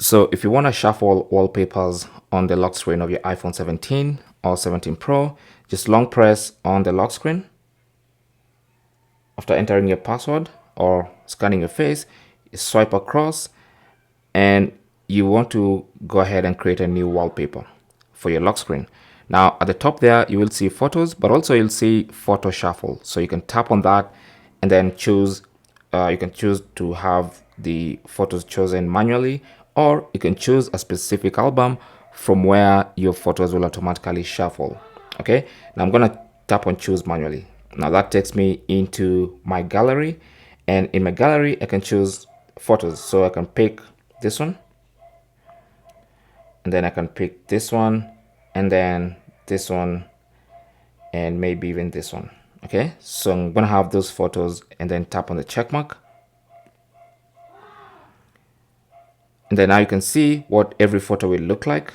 So if you want to shuffle wallpapers on the lock screen of your iPhone 17 or 17 Pro, just long press on the lock screen. After entering your password or scanning your face, you swipe across and you want to go ahead and create a new wallpaper for your lock screen. Now at the top there, you will see photos, but also you'll see photo shuffle. So you can tap on that and then choose, you can choose to have the photos chosen manually, or you can choose a specific album from where your photos will automatically shuffle. Okay, now I'm gonna tap on choose manually. Now that takes me into my gallery, and in my gallery I can choose photos. So I can pick this one, and then I can pick this one, and then this one, and maybe even this one. Okay, so I'm gonna have those photos and then tap on the check mark. And then now you can see what every photo will look like.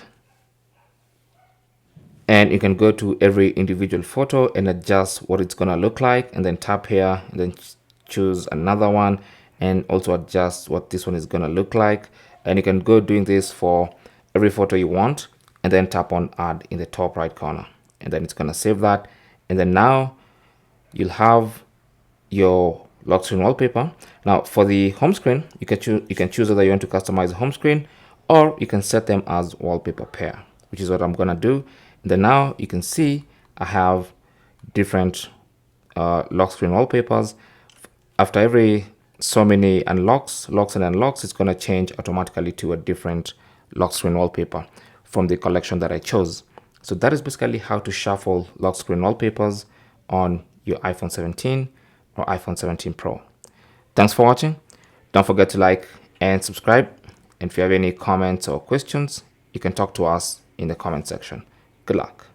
And you can go to every individual photo and adjust what it's gonna look like, and then tap here and then choose another one and also adjust what this one is gonna look like. And you can go doing this for every photo you want, and then tap on add in the top right corner, and then it's gonna save that. And then now you'll have your lock screen wallpaper. Now for the home screen, you can choose whether you want to customize the home screen, or you can set them as wallpaper pair, which is what I'm gonna do. And then now you can see I have different lock screen wallpapers. After every so many locks and unlocks, it's gonna change automatically to a different lock screen wallpaper from the collection that I chose. So that is basically how to shuffle lock screen wallpapers on your iPhone 17 or iPhone 17 Pro. Thanks for watching. Don't forget to like and subscribe. And if you have any comments or questions, you can talk to us in the comment section. Good luck.